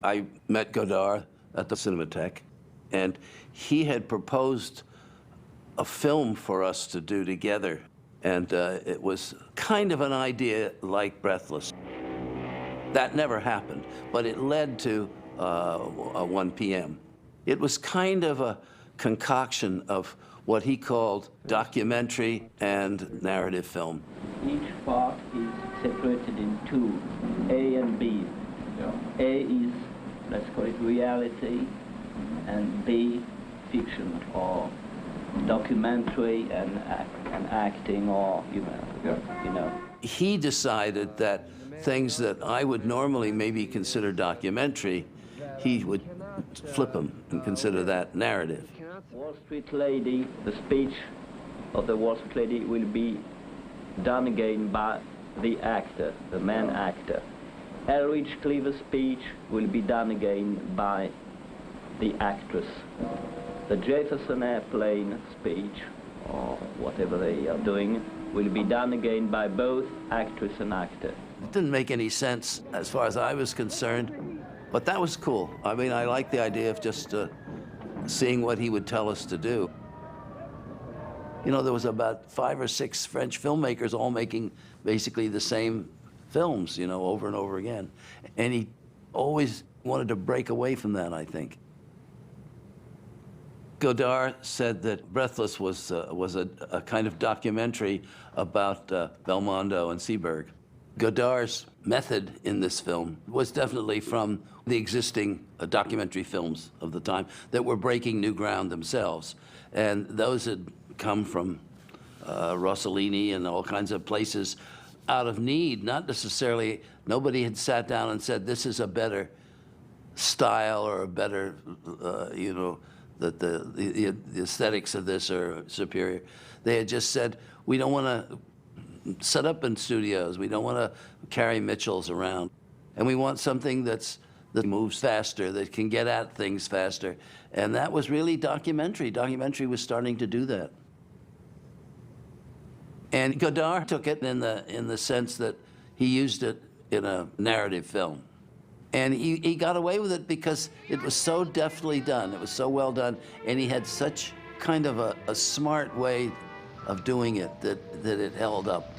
I met Godard at the Cinematheque, and he had proposed a film for us to do together. And it was kind of an idea like Breathless. That never happened, but it led to a 1 p.m. It was kind of a concoction of what he called documentary and narrative film. Each part is separated in two, A and B. Yeah. A is, let's call it reality, and B, fiction, or documentary and acting, or, you know. He decided that things that I would normally maybe consider documentary, he would flip them and consider that narrative. Wall Street Lady, the speech of the Wall Street Lady will be done again by the actor, the man actor. Elridge Cleaver's speech will be done again by the actress. The Jefferson Airplane speech, or whatever they are doing, will be done again by both actress and actor. It didn't make any sense as far as I was concerned, but that was cool. I mean, I liked the idea of just seeing what he would tell us to do. You know, there was about 5 or 6 French filmmakers all making basically the same films, you know, over and over again. And he always wanted to break away from that, I think. Godard said that Breathless was a kind of documentary about Belmondo and Seberg. Godard's method in this film was definitely from the existing documentary films of the time that were breaking new ground themselves. And those had come from Rossellini and all kinds of places out of need, not necessarily, nobody had sat down and said, this is a better style or a better, you know, that the aesthetics of this are superior. They had just said, we don't want to set up in studios. We don't want to carry Mitchells around. And we want something that moves faster, that can get at things faster. And that was really documentary. Documentary was starting to do that. And Godard took it in the sense that he used it in a narrative film. And he got away with it because it was so deftly done. It was so well done. And he had such kind of a smart way of doing it that it held up.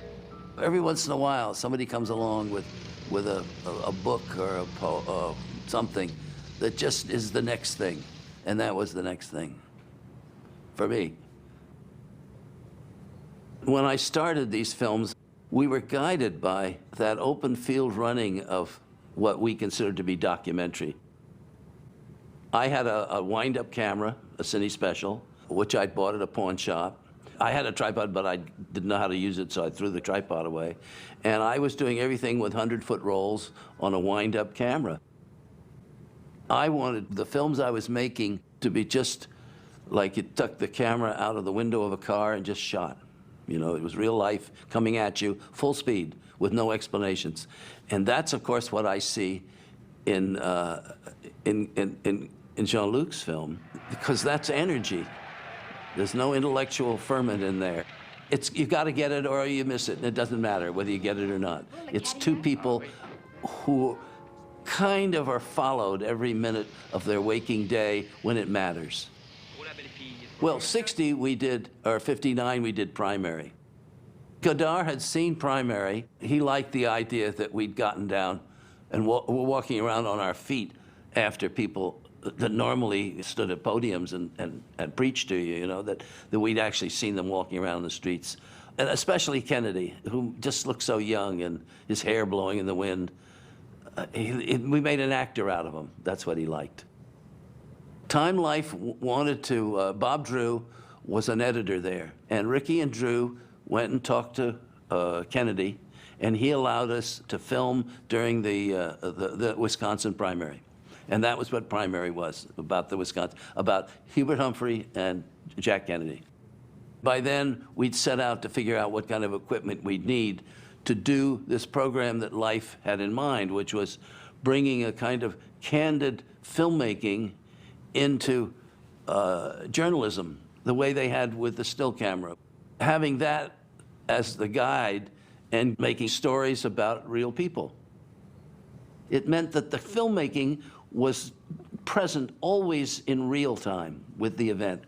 Every once in a while, somebody comes along with a book or something that just is the next thing. And that was the next thing for me. When I started these films, we were guided by that open field running of what we considered to be documentary. I had a wind-up camera, a Cine Special, which I'd bought at a pawn shop. I had a tripod, but I didn't know how to use it, so I threw the tripod away. And I was doing everything with 100-foot rolls on a wind-up camera. I wanted the films I was making to be just like you tuck the camera out of the window of a car and just shot. You know, it was real life coming at you, full speed, with no explanations. And that's, of course, what I see in Jean-Luc's film, because that's energy. There's no intellectual ferment in there. You got to get it or you miss it, and it doesn't matter whether you get it or not. It's two people who kind of are followed every minute of their waking day when it matters. Well, 60 we did, or 59 we did Primary. Godard had seen Primary. He liked the idea that we'd gotten down and we're walking around on our feet after people that normally stood at podiums and preached to you, you know, that we'd actually seen them walking around the streets. And especially Kennedy, who just looked so young and his hair blowing in the wind. We made an actor out of him. That's what he liked. Time Life wanted to, Bob Drew was an editor there, and Ricky and Drew went and talked to Kennedy, and he allowed us to film during the Wisconsin primary. And that was what Primary was, about the Wisconsin, about Hubert Humphrey and Jack Kennedy. By then, we'd set out to figure out what kind of equipment we'd need to do this program that Life had in mind, which was bringing a kind of candid filmmaking into journalism, the way they had with the still camera. Having that as the guide and making stories about real people. It meant that the filmmaking was present always in real time with the event.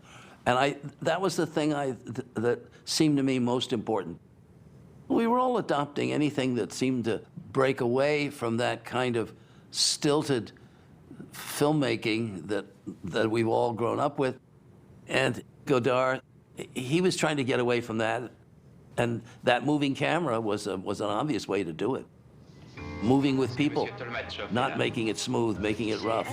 And that was the thing that seemed to me most important. We were all adopting anything that seemed to break away from that kind of stilted filmmaking that we've all grown up with. And Godard, he was trying to get away from that. And that moving camera was an obvious way to do it. Moving with people, not making it smooth, making it rough.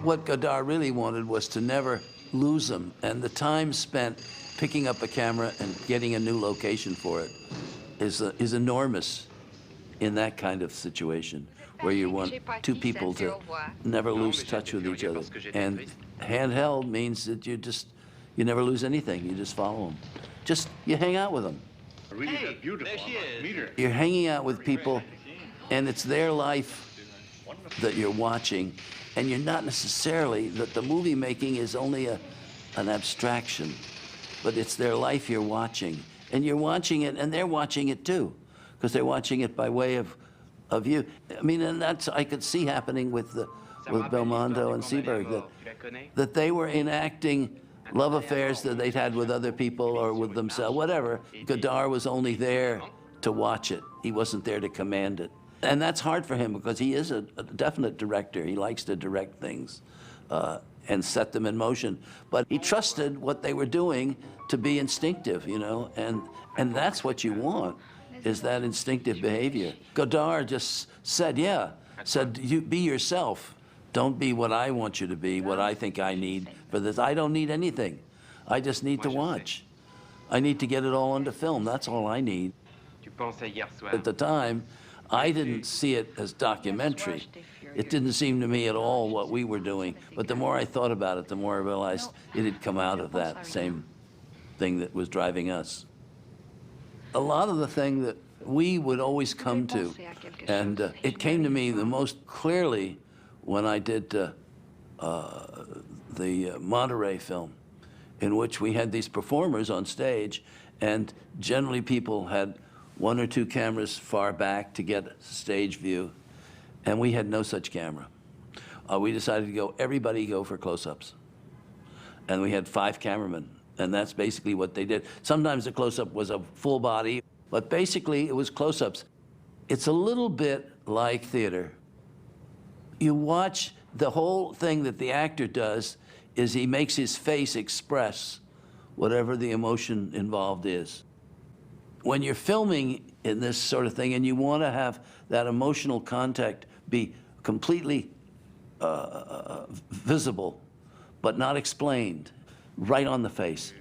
What Godard really wanted was to never lose them. And the time spent picking up a camera and getting a new location for it is enormous in that kind of situation where you want two people to never lose touch with each other. And handheld means that you never lose anything. You just follow them. You hang out with them. Hey, beautiful. You're hanging out with people, and it's their life that you're watching, and you're not necessarily, that the movie making is only an abstraction, but it's their life you're watching. And you're watching it, and they're watching it too, because they're watching it by way of you. I mean, and that's, I could see happening with Belmondo and Seberg, that they were enacting love affairs that they'd had with other people or with themselves, whatever. Godard was only there to watch it. He wasn't there to command it. And that's hard for him because he is a definite director. He likes to direct things and set them in motion. But he trusted what they were doing to be instinctive, you know, and that's what you want, is that instinctive behavior. Godard just said, you be yourself. Don't be what I want you to be, what I think I need for this. I don't need anything. I just need to watch. I need to get it all onto film. That's all I need. At the time, I didn't see it as documentary. It didn't seem to me at all what we were doing. But the more I thought about it, the more I realized it had come out of that same thing that was driving us. A lot of the thing that we would always come to, and it came to me the most clearly when I did the Monterey film, in which we had these performers on stage, and generally people had one or two cameras far back to get a stage view, and we had no such camera. We decided to everybody go for close-ups. And we had 5 cameramen, and that's basically what they did. Sometimes the close-up was a full body, but basically it was close-ups. It's a little bit like theater. You watch, the whole thing that the actor does is he makes his face express whatever the emotion involved is. When you're filming in this sort of thing and you want to have that emotional contact be completely visible, but not explained, right on the face,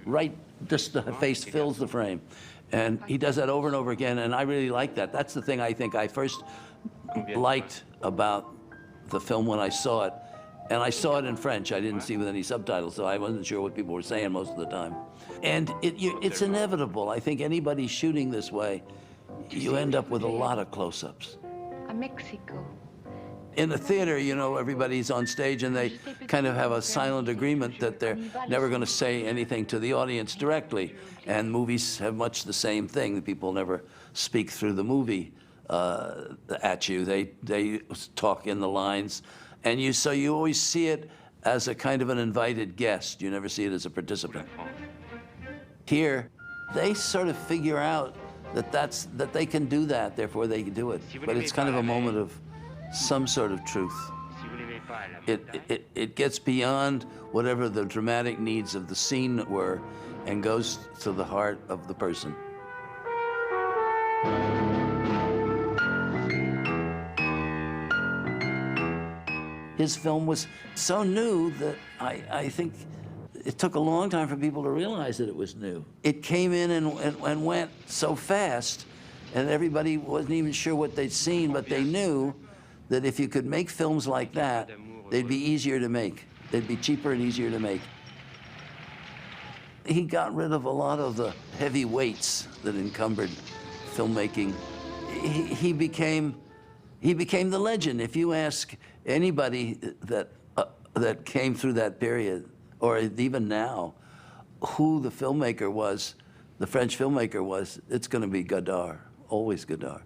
just the face fills the frame. And he does that over and over again, and I really like that. That's the thing I think I first liked about the film when I saw it. And I saw it in French. I didn't see it with any subtitles, so I wasn't sure what people were saying most of the time. And it's inevitable. I think anybody shooting this way, you end up with a lot of close-ups. Mexico. In the theater, you know, everybody's on stage and they kind of have a silent agreement that they're never going to say anything to the audience directly. And movies have much the same thing. The people never speak through the movie at you. They talk in the lines. And so you always see it as a kind of an invited guest. You never see it as a participant. Here, they sort of figure out that they can do that, therefore they can do it. But it's kind of a moment of some sort of truth. It gets beyond whatever the dramatic needs of the scene were and goes to the heart of the person. His film was so new that I think it took a long time for people to realize that it was new. It came in and went so fast, and everybody wasn't even sure what they'd seen, but they knew that if you could make films like that, they'd be easier to make. They'd be cheaper and easier to make. He got rid of a lot of the heavy weights that encumbered filmmaking. He became the legend. If you ask anybody that came through that period, or even now, who the filmmaker was, the French filmmaker was, it's going to be Godard, always Godard.